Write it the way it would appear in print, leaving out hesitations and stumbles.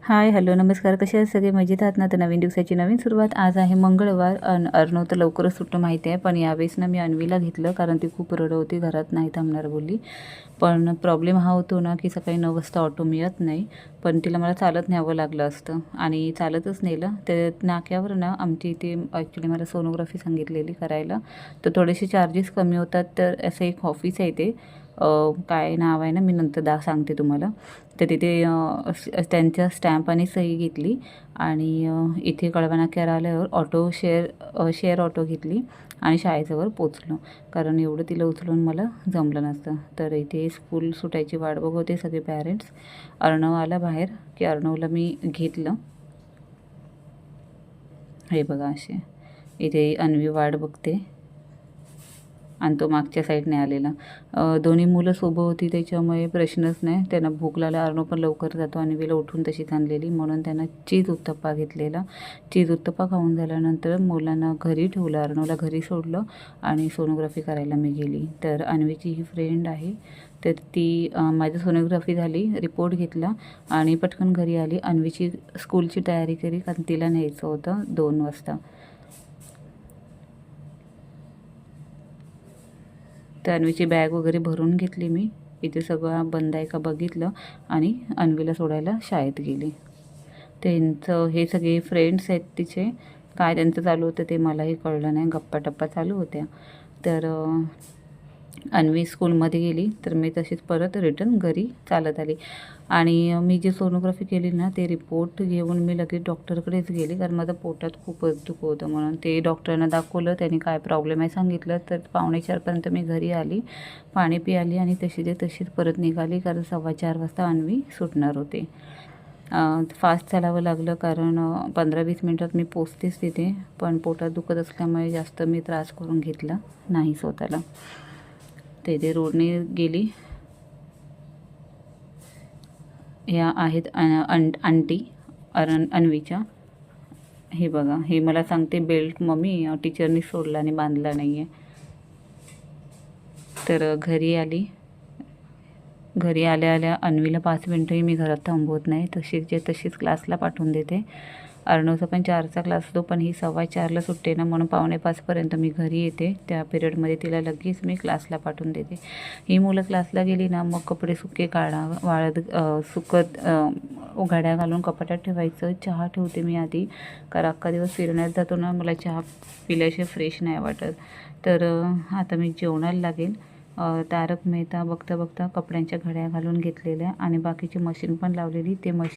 हाय, hello, नमस्कार. कसे आहेत सगळे? मजेत आहात ना? तर नवीन दिवसाची नवीन सुरुवात. आज आहे मंगळवार. अर्णव तर लवकरच सुटतो माहिती आहे, पण यावेळेस ना मी अन्वीला घेतलं कारण ती खूप रडवती, घरात नाही थांबणार बोलली. पण प्रॉब्लेम हा होतो ना की सकाळी 9 वाजता ऑटो मिळत नाही, पण तिला मला चालत न्यावं लागलं असतं आणि चालतच नेलं. तर नाक्यावर ना आमची इथे ॲक्च्युली मला सोनोग्राफी सांगितलेली करायला, तर थोडेसे चार्जेस कमी होतात. तर असं एक ऑफिस आहे ते, काय नाव आहे ना, मी नंतर सांगते तुम्हाला. तर तिथे त्यांच्या स्टॅम्प आणि सही घेतली आणि इथे कळवा नाक्यावर आल्यावर ऑटो शेअर ऑटो घेतली आणि शाळेजवळ पोचलो, कारण एवढं तिला उचलून मला जमलं नसतं. तर इथे स्कूल सुटायची वाट बघत होते सगळे पॅरेंट्स. अर्णव आला बाहेर की अर्णवला मी घेतलं. हे बघा, असे इथे अन्वी वाट बघते आणि तो मागच्या साईडने आलेला. दोन्ही मुलं सोबत होती त्याच्यामुळे प्रश्नच नाही. त्यांना भूक लागला. अर्णव पण लवकर जातो. अन्वीला उठून तशीच आणलेली, म्हणून त्यांना चीज उत्तप्पा घेतलेला. चीज उत्तप्पा खाऊन झाल्यानंतर मुलांना घरी ठेवलं, अर्णवला घरी सोडलं आणि सोनोग्राफी करायला मी गेली. तर अन्वीची ही फ्रेंड आहे, तर ती माझी सोनोग्राफी झाली, रिपोर्ट घेतला आणि पटकन घरी आली. अन्वीची स्कूलची तयारी केली, कारण तिला न्यायचं होतं 2 वाजता. तर अन्वीची बॅग वगैरे भरून घेतली मी. इथे सगळं बंद आहे का बघितलं आणि अन्वीला सोडायला शाळेत गेली. त्यांचं हे सगळे फ्रेंड्स आहेत तिचे. काय त्यांचं चालू होतं ते मलाही कळलं नाही, गप्पा-टप्पा चालू होत्या. तर अन्वी स्कूलमध्ये गेली, तर मी तशीच परत रिटर्न घरी चालत आली. आणि मी जी सोनोग्राफी केली ना, ते रिपोर्ट घेऊन मी लगेच डॉक्टरकडेच गेली, कारण माझं पोटात खूपच दुखत होतं. म्हणून ते डॉक्टरांना दाखवलं, त्यांनी काय प्रॉब्लेम आहे सांगितलं. तर 3:45पर्यंत मी घरी आली, पाणी पिली आणि तशीच परत निघाली, कारण 4:15 वाजता अन्वी सुटणार होते. फास्ट चालावं लागलं, कारण 15-20 मिनटात मी पोचतेच तिथे. पण पोटात दुखत असल्यामुळे जास्त मी त्रास करून घेतला नाही स्वतःला. ते रोडने गेली. ह्या आहेत आंटी अन्वीच्या. हे बघा, हे मला सांगते बेल्ट मम्मी टीचरनी सोडला आणि बांधला नाही आहे. तर घरी आली. घरी आल्या आल्या अन्वीला 5 मिनटंही मी घरात थांबवत नाही, तशीच क्लासला पाठवून देते. अर्णवचा पण 4चा क्लास असतो, पण ही 4:15ला सुटते ना, म्हणून 4:45पर्यंत मी घरी येते. त्या पिरियडमध्ये तिला लगेच मी क्लासला पाठवून देते. ही मुलं क्लासला गेली ना, मग कपडे सुके काढा, सुकत घड्या घालून कपाटात ठेवायचं. चहा ठेवते मी आधी, कारण अख्खा दिवस फिरण्यात जातो ना, मला चहा पिल्याशिवाय फ्रेश नाही वाटत. तर आता मी जेवणाला लागेल. तारक मेहता बघता बघता कपड्यांच्या घड्या घालून घेतलेल्या आणि बाकीची मशीन पण लावलेली. ते मशीन